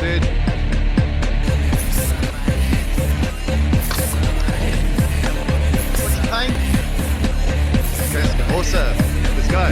Good. What's the time? Okay, awesome. Let's go.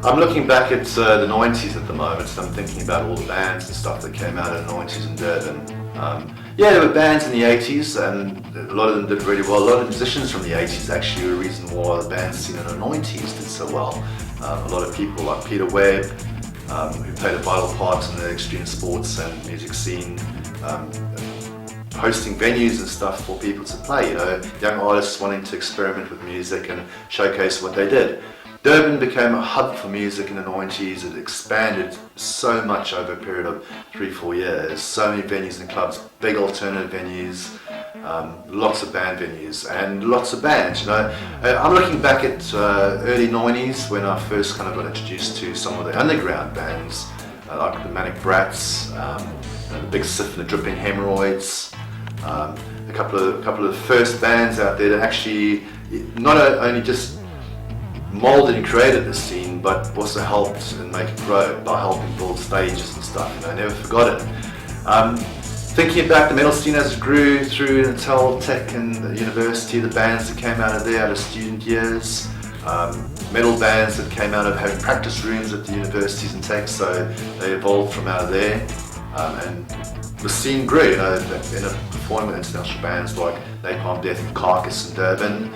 I'm looking back at the 90s at the moment, and I'm thinking about all the bands and stuff that came out in the 90s in Durban. Yeah, there were bands in the 80s, and a lot of them did really well. A lot of musicians from the 80s actually were a reason why the band scene in the 90s did so well. A lot of people like Peter Webb, who played a vital part in the extreme sports and music scene, hosting venues and stuff for people to play, you know, young artists wanting to experiment with music and showcase what they did. Durban became a hub for music in the 90s. It expanded so much over a period of 3-4 years. So many venues and clubs, big alternative venues, lots of band venues and lots of bands, you know. I'm looking back at early 90s when I first kind of got introduced to some of the underground bands, like the Manic Brats, the Big Sif and the Dripping Hemorrhoids, a couple of first bands out there that actually not only just molded and created the scene, but also helped and make it grow by helping build stages and stuff. You know, I never forgot it. Thinking about the metal scene as it grew through Intel Tech and the university, the bands that came out of there out of student years, metal bands that came out of having practice rooms at the universities and tech, so they evolved from out of there, and the scene grew. You know, in a performing with international bands like Napalm Death and Carcass in Durban,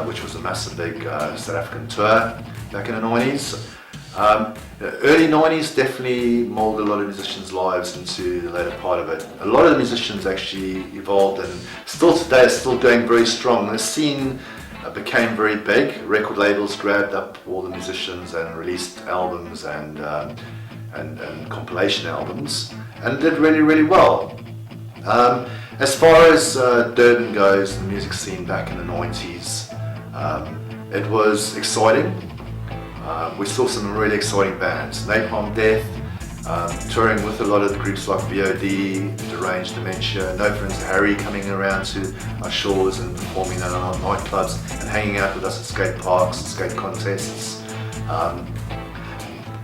which was a massive big South African tour back in the 90s. Early 90s definitely molded a lot of musicians' lives into the later part of it. A lot of the musicians actually evolved and still today are still going very strong. The scene became very big. Record labels grabbed up all the musicians and released albums and compilation albums and did really, really well. As far as Durban goes, the music scene back in the 90s, it was exciting. We saw some really exciting bands. Napalm Death, touring with a lot of the groups like VOD, Deranged Dementia, No Friends Harry coming around to our shores and performing at our nightclubs and hanging out with us at skate parks and skate contests.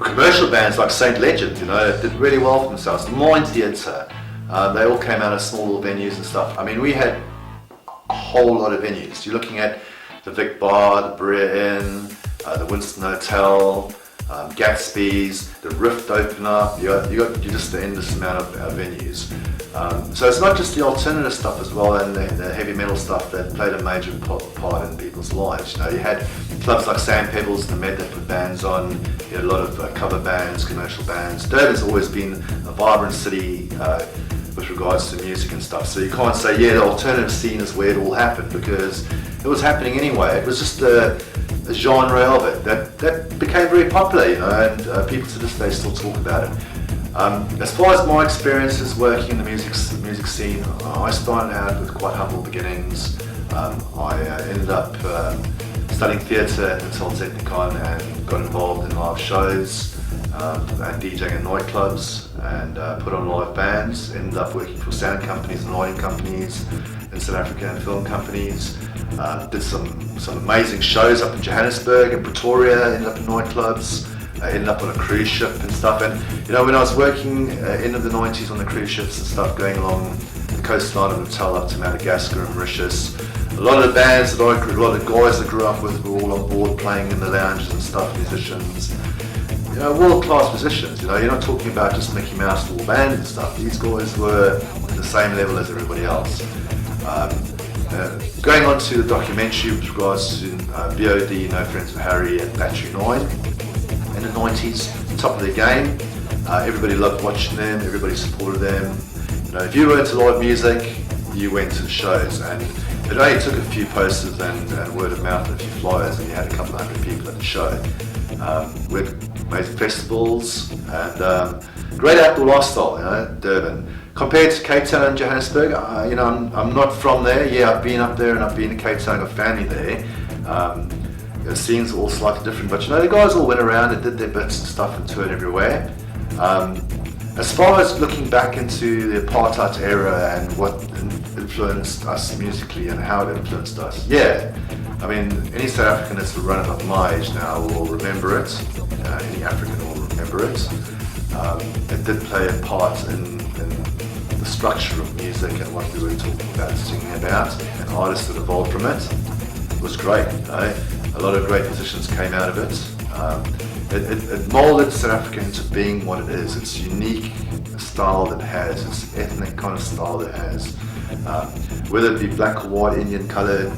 Commercial bands like Saint Legend, you know, did really well for themselves. Mine Theatre, they all came out of small little venues and stuff. I mean, we had a whole lot of venues. You're looking at the Vic Bar, the Brea Inn, the Winston Hotel, Gatsby's, the Rift open up. You got just the endless amount of venues. So it's not just the alternative stuff as well, and the heavy metal stuff that played a major part in people's lives. You know, you had clubs like Sand Pebbles, the Med that put bands on. You had a lot of cover bands, commercial bands. Durban's always been a vibrant city. with regards to music and stuff. So you can't say, yeah, the alternative scene is where it all happened, because it was happening anyway. It was just a genre of it that became very popular, you know, and people to this day still talk about it. As far as my experiences working in the music scene, I started out with quite humble beginnings. I ended up studying theatre at the Technicon and got involved in live shows and DJing in nightclubs and put on live bands. Ended up working for sound companies and lighting companies in South Africa and film companies. Did some amazing shows up in Johannesburg and Pretoria, ended up in nightclubs. I ended up on a cruise ship and stuff, and you know, when I was working end of the 90s on the cruise ships and stuff, going along the coastline of Natal up to Madagascar and Mauritius, a lot of the bands that a lot of guys that grew up with were all on board playing in the lounges and stuff, musicians, you know, world-class musicians. You know, you're not talking about just Mickey Mouse little bands and stuff. These guys were at the same level as everybody else. Going on to the documentary with regards to BOD, No Friends with Harry and Battery 9. In the 90s, top of their game. Everybody loved watching them, everybody supported them. You know, if you were into live music, you went to the shows, and it only took a few posters and word of mouth and a few flyers, and you had a couple of hundred people at the show. We had amazing festivals and great outdoor lifestyle, you know, Durban. Compared to Cape Town and Johannesburg, you know, I'm not from there. Yeah, I've been up there and I've been to Cape Town, I've got family there. The scenes are all slightly different, but you know, the guys all went around and did their bits and stuff and toured everywhere. As far as looking back into the apartheid era and what influenced us musically and how it influenced us, yeah, I mean, any South African that's run about my age now will remember it. Any African will remember it. It did play a part in the structure of music and what we were talking about, singing about, and artists that evolved from it. It was great, you know? A lot of great musicians came out of it. It molded South Africa into being what it is. It's unique style that it has, it's ethnic kind of style that it has. Whether it be black or white, Indian coloured,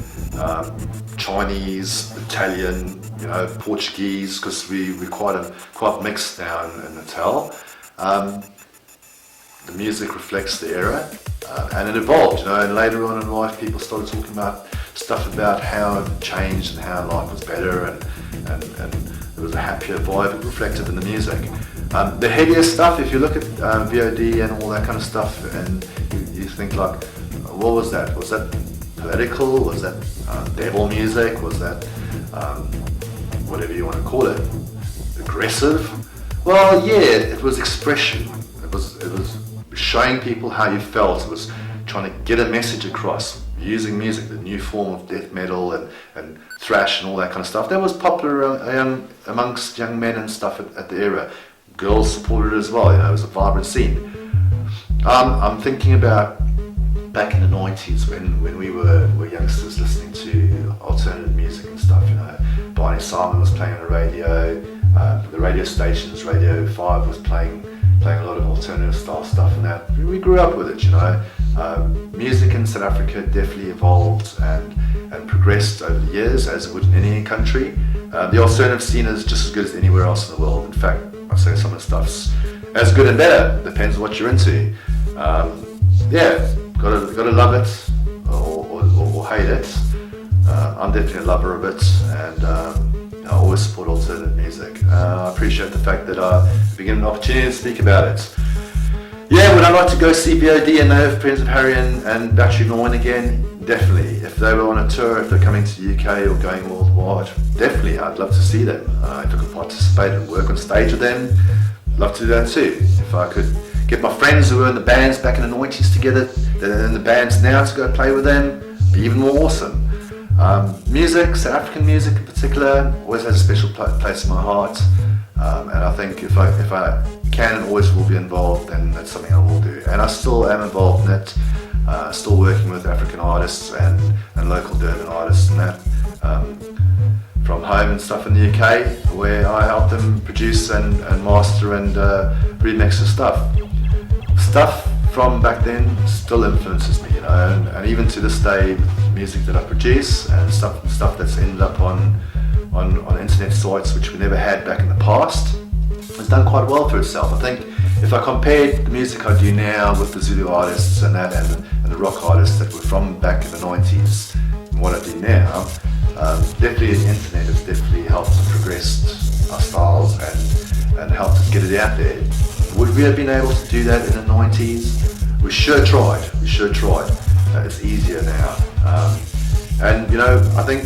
Chinese, Italian, you know, Portuguese, because we're quite mixed down in Natal. The music reflects the era, and it evolved, you know, and later on in life people started talking about stuff about how it changed and how life was better and there was a happier vibe reflected in the music. The heavier stuff, if you look at VOD and all that kind of stuff, and you think like, what was that? Was that political? Was that devil music? Was that whatever you want to call it? Aggressive? Well, yeah, it was expression. It was showing people how you felt. It was trying to get a message across using music, the new form of death metal and thrash and all that kind of stuff. That was popular amongst young men and stuff at the era. Girls supported it as well, you know, it was a vibrant scene. I'm thinking about back in the 90s when we were youngsters listening to alternative music and stuff, you know. Barney Simon was playing on the radio, the radio stations, Radio 5 was playing a lot of alternative style stuff, and that we grew up with it, you know. Music in South Africa definitely evolved and progressed over the years, as it would in any country. The alternative scene is just as good as anywhere else in the world. In fact, I'd say some of the stuff's as good and better, depends on what you're into. Yeah, gotta love it or hate it. I'm definitely a lover of it, and I always support alternative music. I appreciate the fact that I begin an opportunity to speak about it. Yeah, would I like to go see BOD and No Friends of Harry and Battery 9 again? Definitely. If they were on a tour, if they're coming to the UK or going worldwide, definitely, I'd love to see them. If I could participate and work on stage with them, I'd love to do that too. If I could get my friends who were in the bands back in the 90s together, they're in the bands now, to go play with them, it'd be even more awesome. Music, South African music in particular, always has a special place in my heart. And I think if I can and always will be involved, then that's something I will do. And I still am involved in it, still working with African artists and local Durban artists and that, from home and stuff in the UK, where I help them produce and master and remix the stuff. Stuff from back then still influences me, you know, and even to this day, music that I produce and stuff that's ended up on internet sites which we never had back in the past, has done quite well for itself. I think if I compared the music I do now with the Zulu artists and that, and the rock artists that were from back in the 90s, and what I do now, definitely the internet has definitely helped progress our styles and helped us get it out there. Would we have been able to do that in the 90s? We sure tried. It's easier now. And you know, I think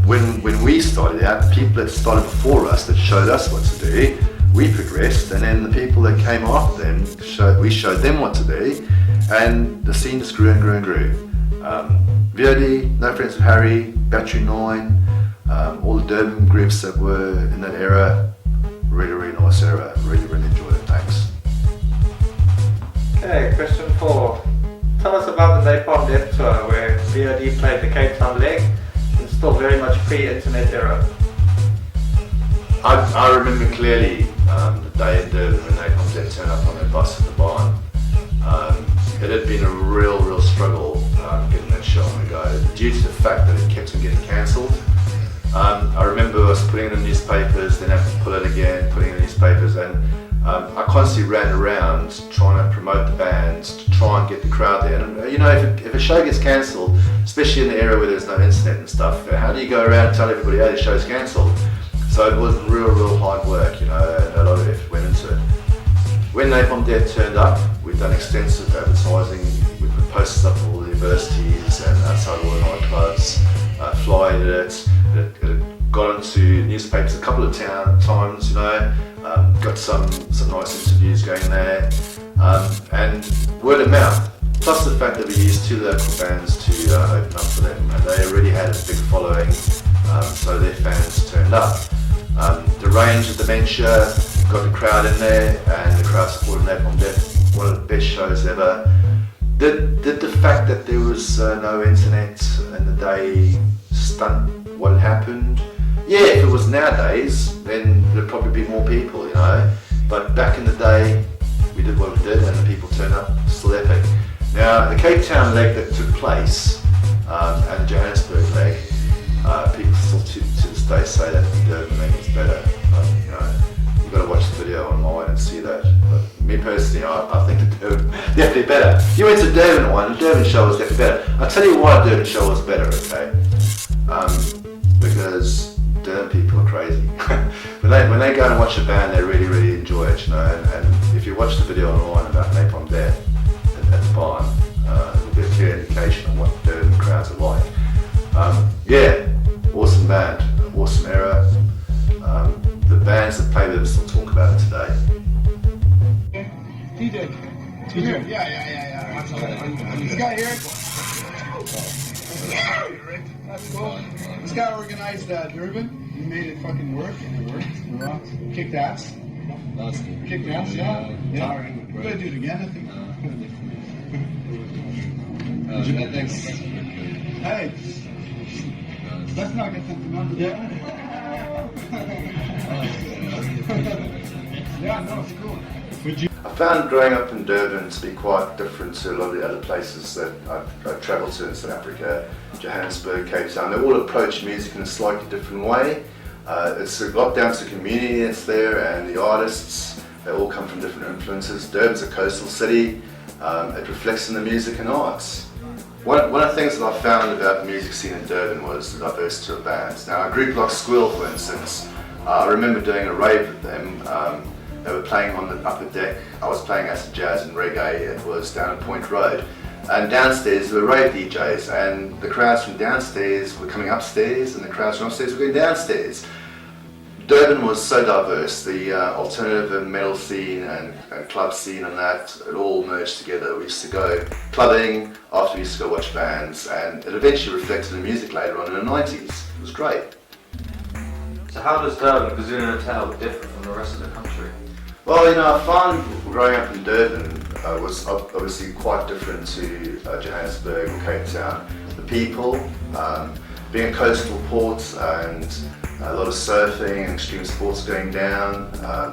when we started out, the people that started before us, that showed us what to do, we progressed, and then the people that came after them, we showed them what to do, and the scene just grew and grew and grew. VOD, No Friends with Harry, Battery 9, all the Durban groups that were in that era, really nice era, really enjoyed it, thanks. Okay, question 4. Tell us about the Napalm Death Tour where VOD played the Cape Town leg and still very much pre-internet era. I remember clearly the day in Durban when Napalm Death turned up on their bus at the barn. It had been a real struggle getting that show on the go due to the fact that it kept on getting cancelled. I remember us putting it in the newspapers, then having to pull it again, putting it in the newspapers, and I constantly ran around trying to promote the bands, to try and get the crowd there. And you know, if a show gets cancelled, especially in the era where there's no internet and stuff, how do you go around and tell everybody, oh, the show's cancelled? So it was real hard work, you know, and a lot of effort went into it. When Napalm Death turned up, we've done extensive advertising. We put posters up at all the universities and outside all the nightclubs, flyered it. It got into newspapers a couple of times, you know. Got some nice interviews going there, and word of mouth. Plus the fact that we used 2 local bands to open up for them, and they already had a big following, so their fans turned up. The range of Dementia got the crowd in there, and the crowd supported Napalm Death. One of the best shows ever. Did the fact that there was no internet in the day stunt what had happened? Yeah, if it was nowadays, then there'd probably be more people, you know. But back in the day, we did what we did, and the people turned up. Still epic. Now, the Cape Town leg that took place, and the Johannesburg leg, people still to this day say that the Durban leg was better. But, you know, you've got to watch the video online and see that. But me personally, I think the Durban definitely better. You went to Durban one, the Durban show was definitely better. I'll tell you why the Durban show was better, okay? Because Durban people are crazy. when they go and watch a band, they really enjoy it, you know. And if you watch the video online about Napalm Death at the barn, it'll be a clear indication of what Durban crowds are like. Yeah, awesome band, awesome era. The bands that play with us will talk about it today. DJ. Here. Yeah. This guy here. That's cool. This guy organized Durban. He made it fucking work, and it worked. We rocked. Kicked ass. Kicked ass, yeah. We're gonna do it again, I think. Thanks. Hey, let's not get something under there. Yeah, no, it's cool. I found growing up in Durban to be quite different to a lot of the other places that I've travelled to in South Africa, Johannesburg, Cape Town. They all approach music in a slightly different way. It's a lot down to the community that's there and the artists. They all come from different influences. Durban's a coastal city. It reflects in the music and arts. One of the things that I found about the music scene in Durban was the diversity of bands. Now, a group like Squill, for instance, I remember doing a rave with them. They were playing on the upper deck. I was playing acid jazz and reggae. It was down at Point Road. And downstairs there were rave DJs, and the crowds from downstairs were coming upstairs, and the crowds from upstairs were going downstairs. Durban was so diverse. The alternative and metal scene and club scene and that, it all merged together. We used to go clubbing, after we used to go watch bands, and it eventually reflected in music later on in the 90s. It was great. So how does Durban, KwaZulu-Natal, differ from the rest of the country? Well, you know, I found growing up in Durban was obviously quite different to Johannesburg or Cape Town. The people, being a coastal port and a lot of surfing and extreme sports going down,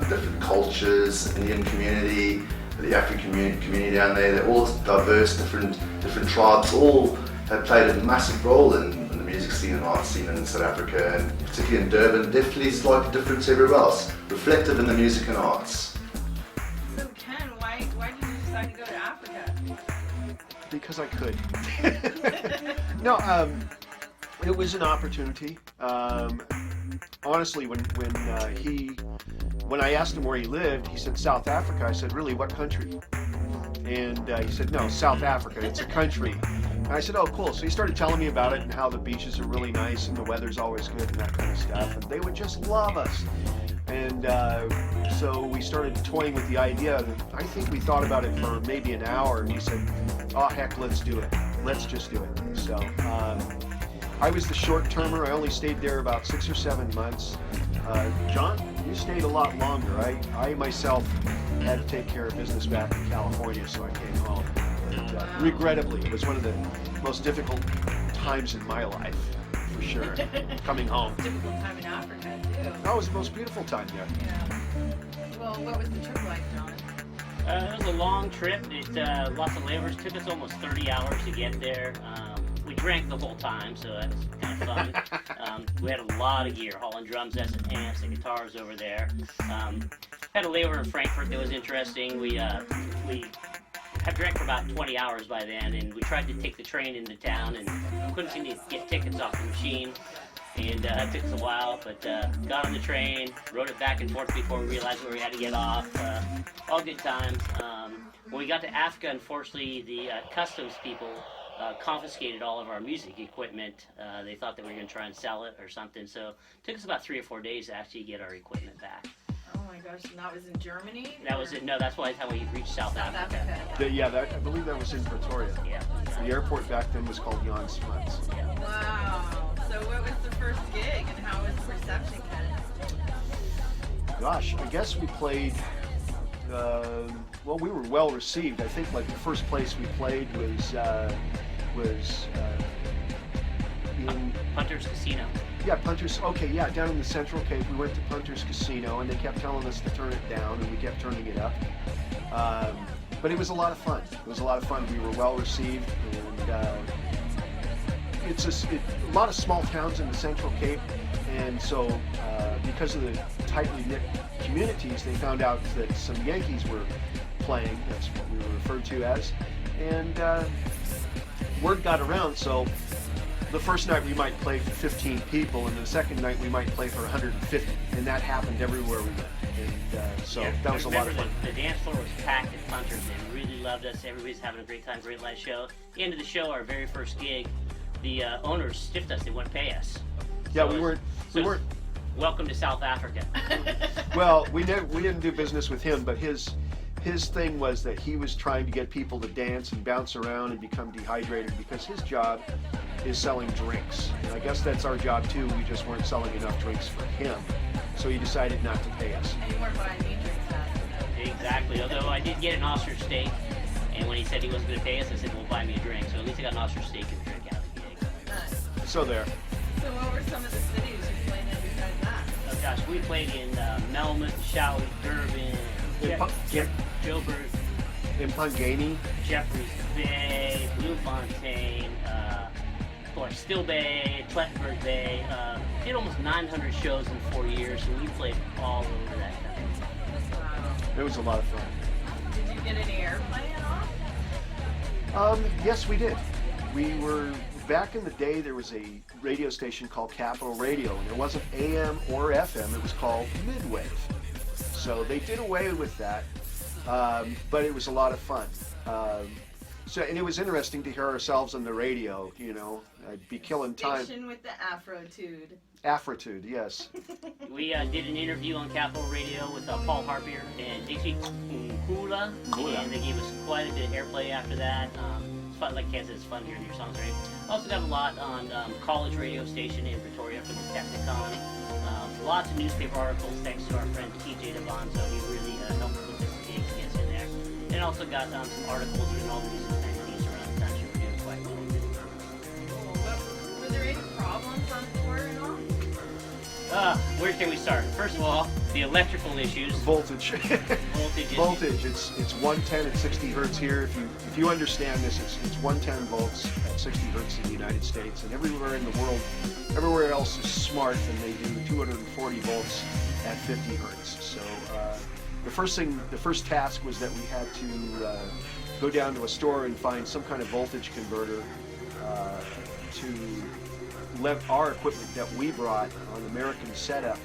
different cultures, Indian community, the African community down there, they're all diverse, different tribes, all have played a massive role in the music scene and art scene in South Africa, and particularly in Durban, definitely slightly different to everywhere else, reflective in the music and arts. because I could. No, it was an opportunity. Honestly, when I asked him where he lived, he said South Africa. I said, really, what country? And he said, no, South Africa. It's a country. And I said, oh, cool. So he started telling me about it and how the beaches are really nice and the weather's always good and that kind of stuff. And they would just love us. And so we started toying with the idea. I think we thought about it for maybe an hour. And he said, oh, heck, let's do it. Let's just do it. So I was the short-termer. I only stayed there about 6 or 7 months. John, you stayed a lot longer. I myself had to take care of business back in California, so I came home. And, regrettably, it was one of the most difficult times in my life, for sure, coming home. Difficult time in Africa, too. That was the most beautiful time there. Yeah. Well, what was the trip like, John? It was a long trip. Lots of layovers. Took us almost 30 hours to get there. We drank the whole time, so that was kind of fun. We had a lot of gear, hauling drums, amps, and guitars over there. Had a layover in Frankfurt that was interesting. We had drank for about 20 hours by then, and we tried to take the train into town and couldn't seem to get tickets off the machine. And it took us a while, but got on the train, rode it back and forth before we realized where we had to get off. All good times. When we got to Africa, unfortunately, the customs people confiscated all of our music equipment. They thought that we were going to try and sell it or something, so it took us about 3 or 4 days to actually get our equipment back. Oh my gosh, and that was in Germany? That was it. No, that's why how we reached South Africa. I believe that was in Pretoria. Yeah. The airport back then was called Jan Smuts. Wow. So what was the first gig and how was the reception, Ken? Gosh, I guess we played, well, we were well received. I think like the first place we played was in Punter's Casino. Yeah, Punter's, okay, yeah, down in the Central Cape, we went to Punter's Casino, and they kept telling us to turn it down, and we kept turning it up. But it was a lot of fun. It was a lot of fun. We were well received, and it's a lot of small towns in the Central Cape, and so because of the tightly knit communities, they found out that some Yankees were playing. That's what we were referred to as, and word got around, so the first night we might play for 15 people, and the second night we might play for 150, and that happened everywhere we went. And so that was a lot of fun. The dance floor was packed at Punter's. They really loved us. Everybody's having a great time, great live show. At the end of the show, our very first gig, the owners stiffed us. They wouldn't pay us. Yeah, So we weren't. Welcome to South Africa. Well, we didn't do business with him, but his thing was that he was trying to get people to dance and bounce around and become dehydrated because his job is selling drinks. And I guess that's our job too. We just weren't selling enough drinks for him. So he decided not to pay us. And you weren't buying me drinks after. Exactly. Although I did get an ostrich steak, and when he said he wasn't going to pay us, I said, well, buy me a drink. So at least I got an ostrich steak and a drink out of the gig. Nice. So there. So what were some of the cities you played in besides that? Oh gosh, we played in Melmoth, Shawi, Durban, Joburg, In Pangani. Jeffreys Bay, Bloemfontein, of course, Still Bay, Plettenberg Bay. Did almost 900 shows in 4 years, and we played all over that country. Wow. It was a lot of fun. Did you get any airplay at all? Yes, we did. We were, back in the day, there was a radio station called Capital Radio, and it wasn't AM or FM, it was called Midwave. So they did away with that, but it was a lot of fun. And it was interesting to hear ourselves on the radio, you know. I'd be killing time. Fiction with the Afrotude. Afrotude, yes. We did an interview on Capital Radio with Paul Harpier and Dixie Kula, and they gave us quite a bit of airplay after that. It's fun, like Ken said, it's fun hearing your songs, right? Also got a lot on college radio station in Pretoria for the Technicon. Lots of newspaper articles thanks to our friend TJ Devonzo. He really helped put this gigs against in there. And also got some articles in all the music magazines around the country. We're doing quite well. Cool. Were there any problems on tour at all? Where can we start? First of all, the electrical issues. Voltage. Voltage. Voltage. It's 110 at 60 hertz here. If you understand this, it's 110 volts at 60 hertz in the United States, and everywhere in the world, everywhere else is smart, and they do 240 volts at 50 hertz. So the first task was that we had to go down to a store and find some kind of voltage converter to let our equipment that we brought on American setup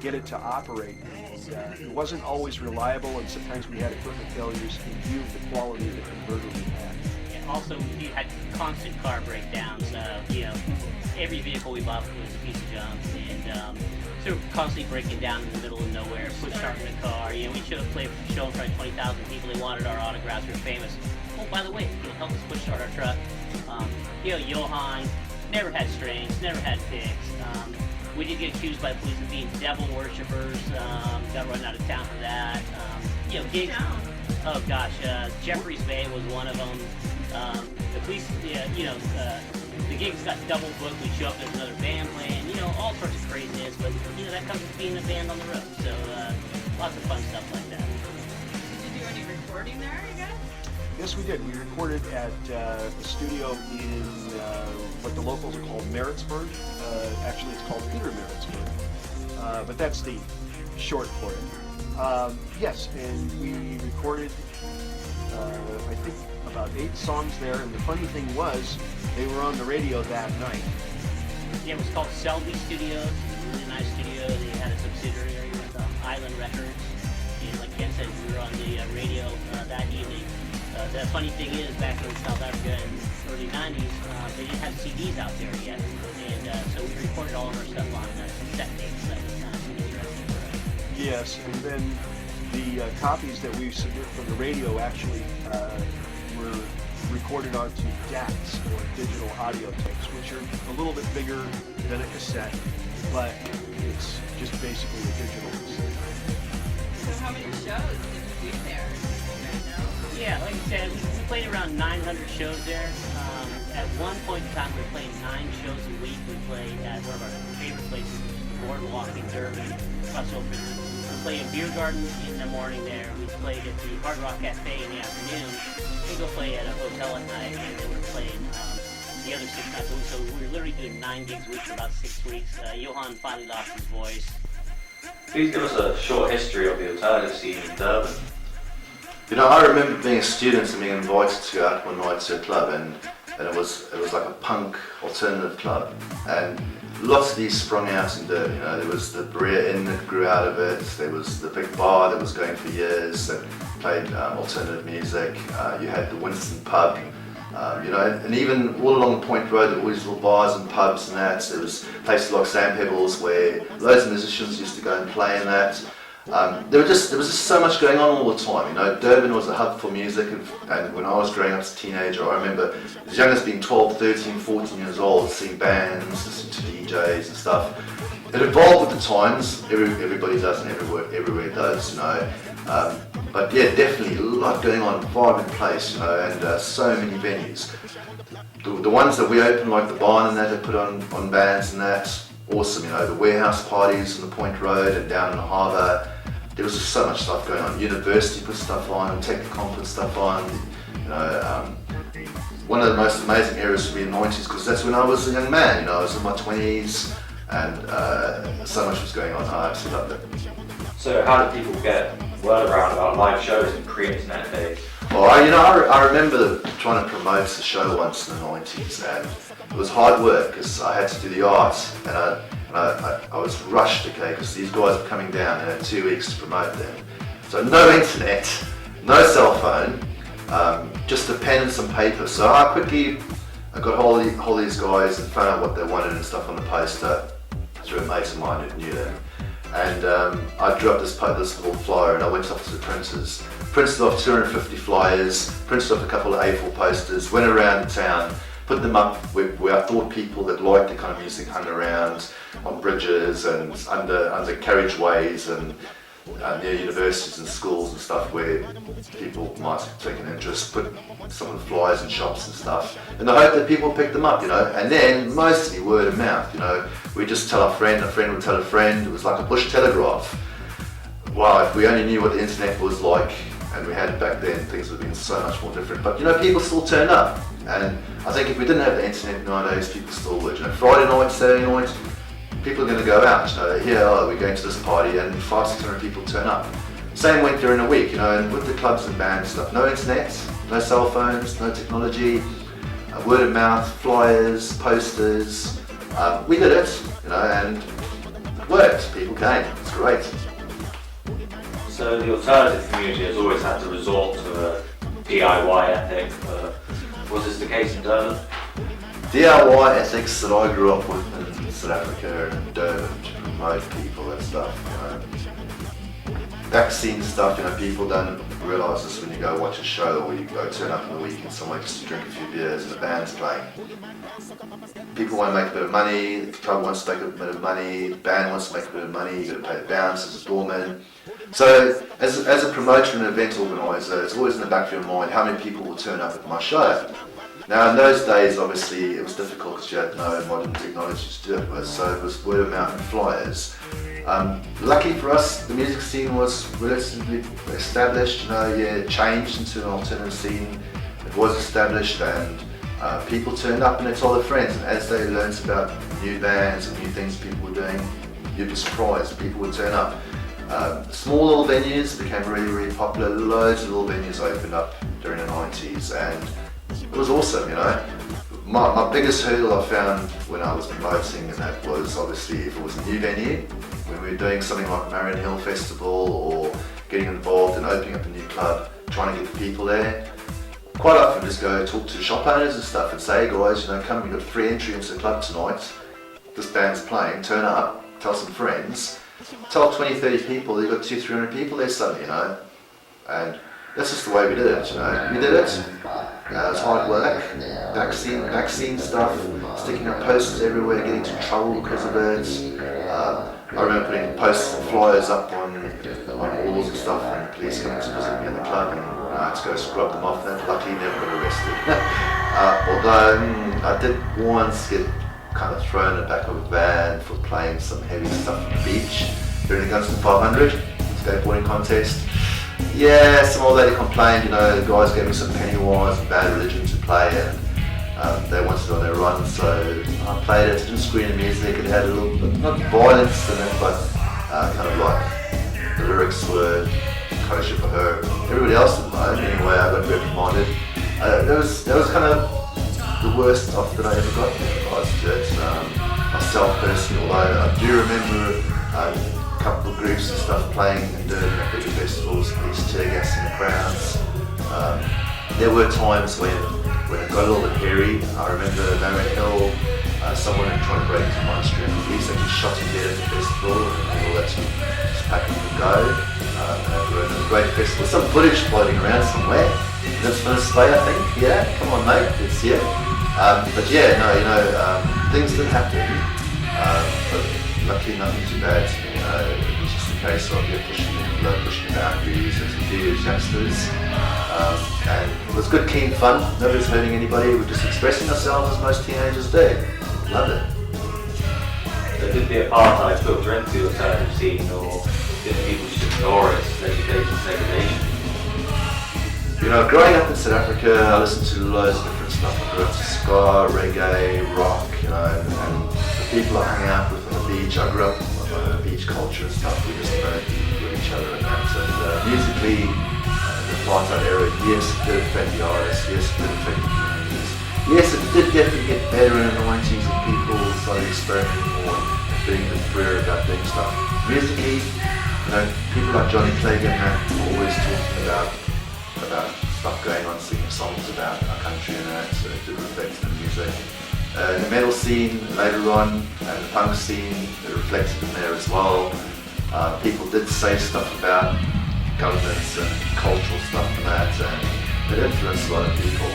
get it to operate. And, it wasn't always reliable, and sometimes we had equipment failures in view of the quality of the converter we had. And also, we had constant car breakdowns. Every vehicle we bought was a piece of junk, and so we're constantly breaking down in the middle of nowhere, push starting the car. We should have played for the show in front of 20,000 people. They wanted our autographs. We were famous. Oh, by the way, help us push start our truck. Johan never had strings, never had picks. We did get accused by the police of being devil worshippers. Got run out of town for that. Gigs. Oh gosh, Jeffreys Bay was one of them. The police, the gigs got double booked. We show up, there's another band playing. All sorts of craziness. But that comes with being a band on the road. So lots of fun stuff like that. Did you do any recording there, you guys? Yes, we did. We recorded at a studio in what the locals are called Maritzburg. Actually, it's called Peter Maritzburg, but that's the short for it. Yes, and we recorded, I think, about 8 songs there. And the funny thing was, they were on the radio that night. Yeah, it was called Selby Studios. It was a really nice studio. They had a subsidiary with Island Records. And like Ken said, we were on the radio that evening. The funny thing is, back in South Africa in the early 90s, they didn't have CDs out there yet. And so we recorded all of our stuff on cassette tapes. That was kind of interesting for us. Yes, and then the copies that we submit from the radio actually were recorded onto DATs, or digital audio tapes, which are a little bit bigger than a cassette, but it's just basically a digital cassette. So how many shows did you do there? Yeah, like I said, we played around 900 shows there. At one point in time, we were playing 9 shows a week. We played at one of our favorite places, the Boardwalk in Durban, Russell. We played in Beer Garden in the morning there. We played at the Hard Rock Cafe in the afternoon. We go play at a hotel at night, and then we're playing the other 6 nights a week. So we were literally doing 9 gigs a week for about 6 weeks. Johan finally lost his voice. Please give us a short history of the alternative scene in Durban. I remember being a student and being invited to go out one night to a club, and it was like a punk alternative club, and lots of these sprung out in Durban. There was the Berea Inn that grew out of it. There was the big bar that was going for years that played alternative music. You had the Winston pub, and even all along Point Road, there were always little bars and pubs and that. There was places like Sam Pebbles where loads of musicians used to go and play in that. There was just so much going on all the time. Durban was a hub for music, and when I was growing up as a teenager, I remember as young as being 12, 13, 14 years old, seeing bands, listening to DJs and stuff. It evolved with the times. Everybody does, and everywhere does, but yeah, definitely a lot going on, vibrant place, and so many venues. The ones that we opened, like the Barn and that, they put on bands and that. Awesome, the warehouse parties on the Point Road and down in the harbour. There was just so much stuff going on. University put stuff on, Technicon put stuff on. One of the most amazing eras for me in the 90s, because that's when I was a young man. I was in my 20s, and so much was going on. I absolutely loved it. So how did people get word around about live shows in pre-internet days? Well, I remember trying to promote the show once in the 90s, and it was hard work because I had to do the art, and I was rushed, because these guys were coming down and I had 2 weeks to promote them. So no internet, no cell phone, just a pen and some paper. So I got hold of these guys and found out what they wanted and stuff on the poster through a mate of mine who knew them. And I drew up this little flyer, and I went off to the printers, printed off 250 flyers, printed off a couple of A4 posters, went around town, put them up where I thought people that liked the kind of music hung around, on bridges and under carriageways and near universities and schools and stuff where people might take an interest, put some of the flyers in shops and stuff, and I hope that people pick them up, and then mostly word of mouth, we just tell a friend would tell a friend. It was like a push telegraph. Wow, if we only knew what the internet was like, and we had it back then, things would have been so much more different. But people still turn up, and I think if we didn't have the internet nowadays, people still would. Friday night, Saturday night, people are going to go out. They hear, we're going to this party, and 500-600 people turn up. Same went during the week, and with the clubs and bands stuff, no internet, no cell phones, no technology, word of mouth, flyers, posters. We did it, and it worked. People came. It's great. So the alternative community has always had to resort to a DIY ethic. Was this the case in Durban? DIY ethics that I grew up with in South Africa and Durban to promote people and stuff. Back-scene stuff, people don't realise this when you go watch a show or you go turn up in the weekend somewhere just to drink a few beers and the band's playing. People want to make a bit of money, the club wants to make a bit of money, the band wants to make a bit of money, you've got to pay the bouncers, the doorman. So as a promoter and event organiser, it's always in the back of your mind how many people will turn up at my show. Now in those days obviously it was difficult because you had no modern technology to do it with, so it was word of mouth and flyers. Lucky for us, the music scene was relatively established, it changed into an alternative scene. It was established and people turned up and they told their friends, and as they learned about new bands and new things people were doing, you'd be surprised, people would turn up. Small little venues became really, really popular, loads of little venues opened up during the 90s and it was awesome, My biggest hurdle I found when I was promoting, and that was obviously if it was a new venue, when we were doing something like Marion Hill Festival or getting involved in opening up a new club, trying to get the people there. Quite often just go talk to shop owners and stuff and say, hey guys, come, we've got free entry into the club tonight, this band's playing, turn up, tell some friends, tell 20, 30 people, you've got 200-300 people there suddenly, and that's just the way we did it, We did it. It was hard work, back-scene stuff, sticking up posters everywhere, getting into trouble because of it. I remember putting posters and flyers up on walls and stuff when the police came to visit me in the club and I had to go scrub them off and luckily never got arrested. Although I did once get kind of thrown in the back of a van for playing some heavy stuff on the beach during the Gunston 500 skateboarding contest. Yeah, some old lady complained, the guys gave me some Pennywise and Bad Religion to play and they wanted it on their run, so I played it, didn't screen the music, it had a little bit, not violence in it, but kind of like the lyrics were kosher for her. Everybody else didn't know, anyway I got reprimanded. That was kind of the worst stuff that I ever got in regards to it. Myself personally, although I do remember a couple of groups and stuff playing and doing at bigger festivals, police tear gas in the crowds. There were times when it got a little bit hairy. I remember Marion Hill, someone had tried to break into my street and the police actually shot him dead at the festival and all that to just pack him and go. It was a great festival. Some footage floating around somewhere. That's Minister Bay, I think. Yeah, come on mate, it's here. But yeah, things did happen. But luckily nothing too bad to me. It was just a case of pushing the boundaries as we do as youngsters. And it was good, clean fun. Nobody's hurting anybody. We're just expressing ourselves as most teenagers do. Loved it. So did the apartheid filter into the alternative scene, or did people just ignore it, education, segregation? Growing up in South Africa, I listened to loads of different stuff. I grew up to ska, reggae, rock, and the people I hung out with on the beach. I grew up with beach culture and stuff. We just learned with each other and that. And musically, the apartheid era, yes, it did affect the artists. Yes, it did affect the communities. Yes, it did definitely get better in the 90s and people started experimenting more and being a bit freer about doing stuff. Musically, people like Johnny Clegg and that always talking about stuff going on, singing songs about our country and that, so it did reflect in the music. The metal scene later on, and the punk scene, it reflected in there as well. People did say stuff about governments and cultural stuff and that, and it influenced a lot of people.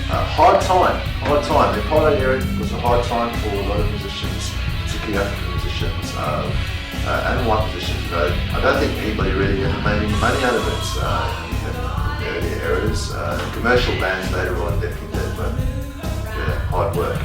Hard time. The apartheid era was a hard time for a lot of musicians, particularly African musicians, and white musicians. I don't think anybody really ever made any money out of it. In the earlier eras. Commercial bands later on definitely did, but yeah, hard work.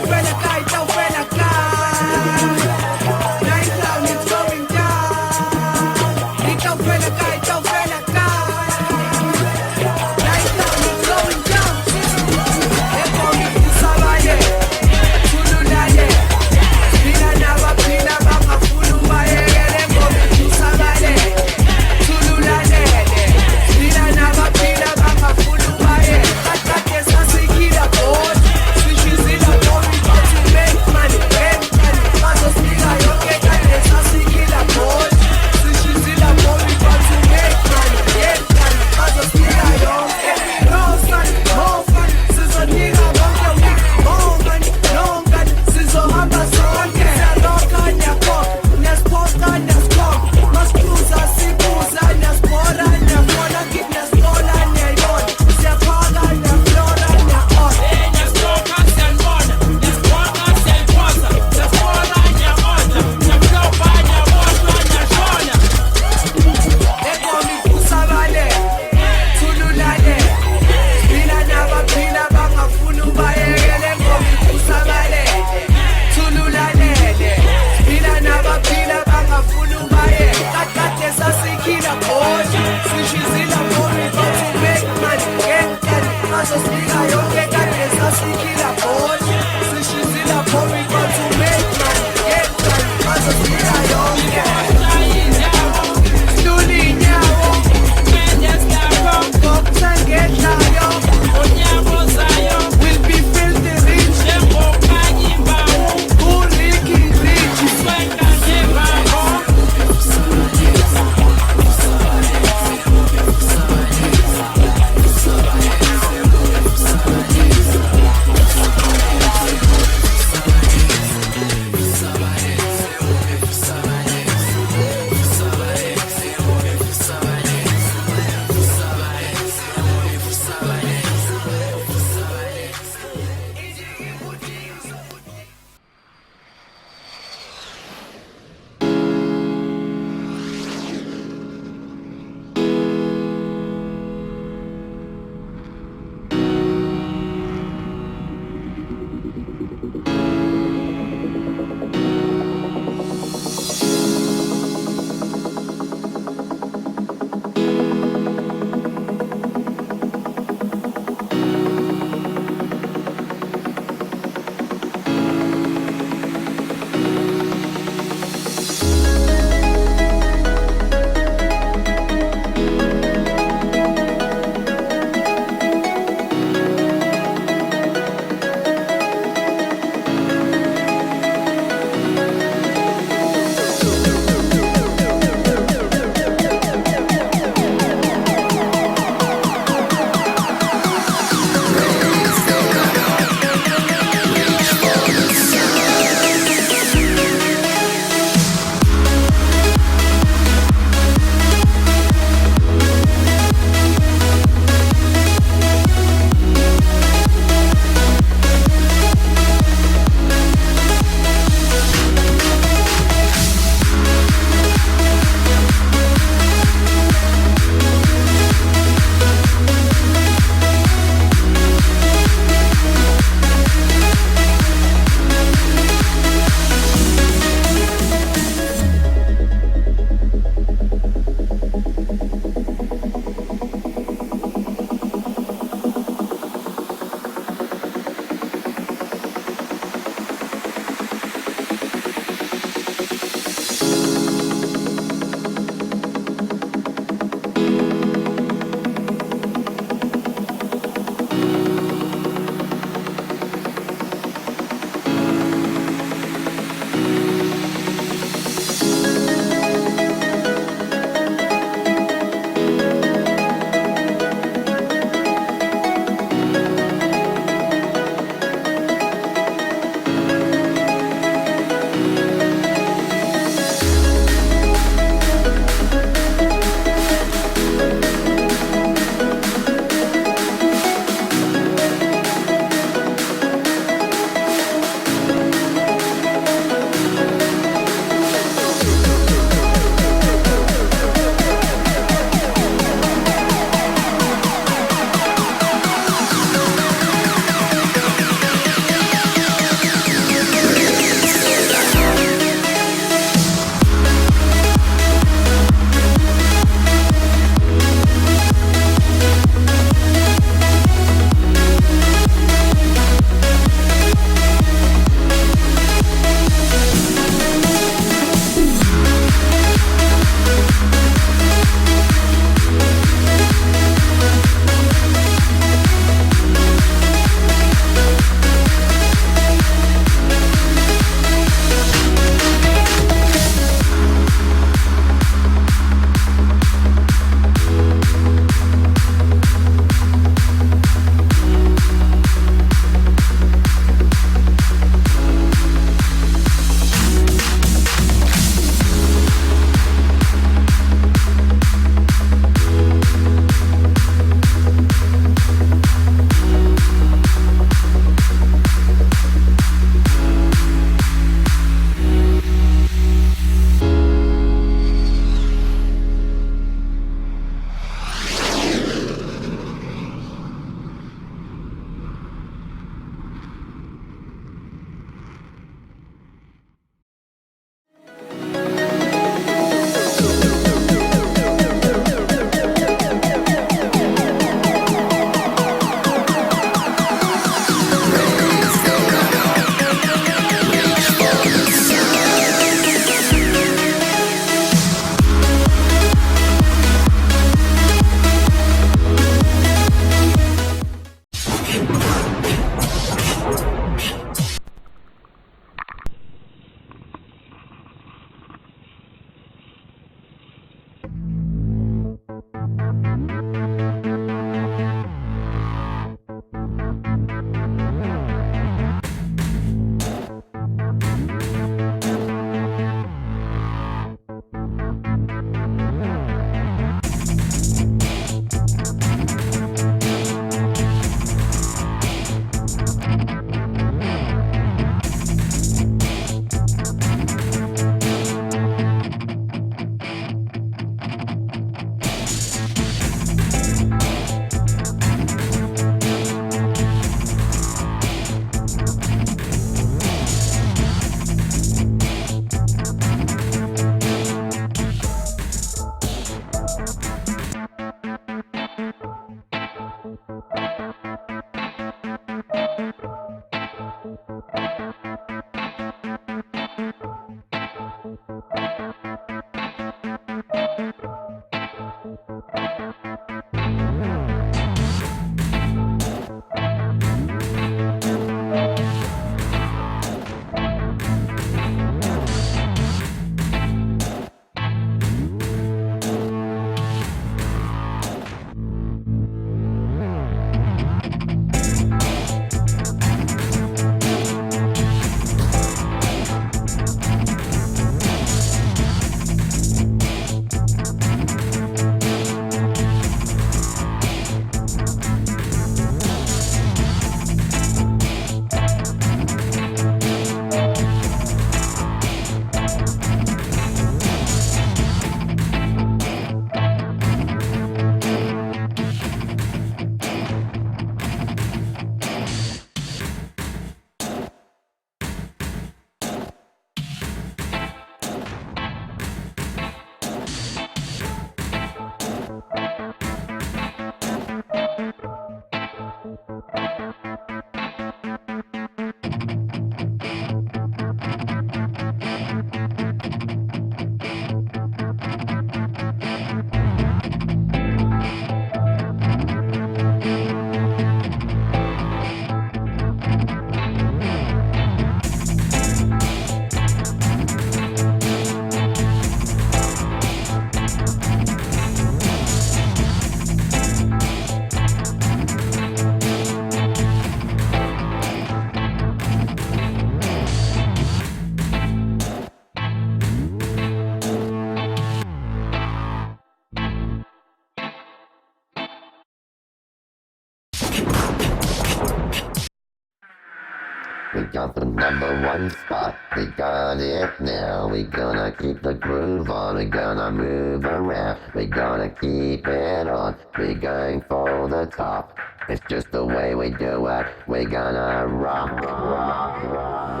We got the #1 spot, we got it now. We gonna keep the groove on, we gonna move around. We gonna keep it on, we going for the top. It's just the way we do it, we gonna rock, rock, rock.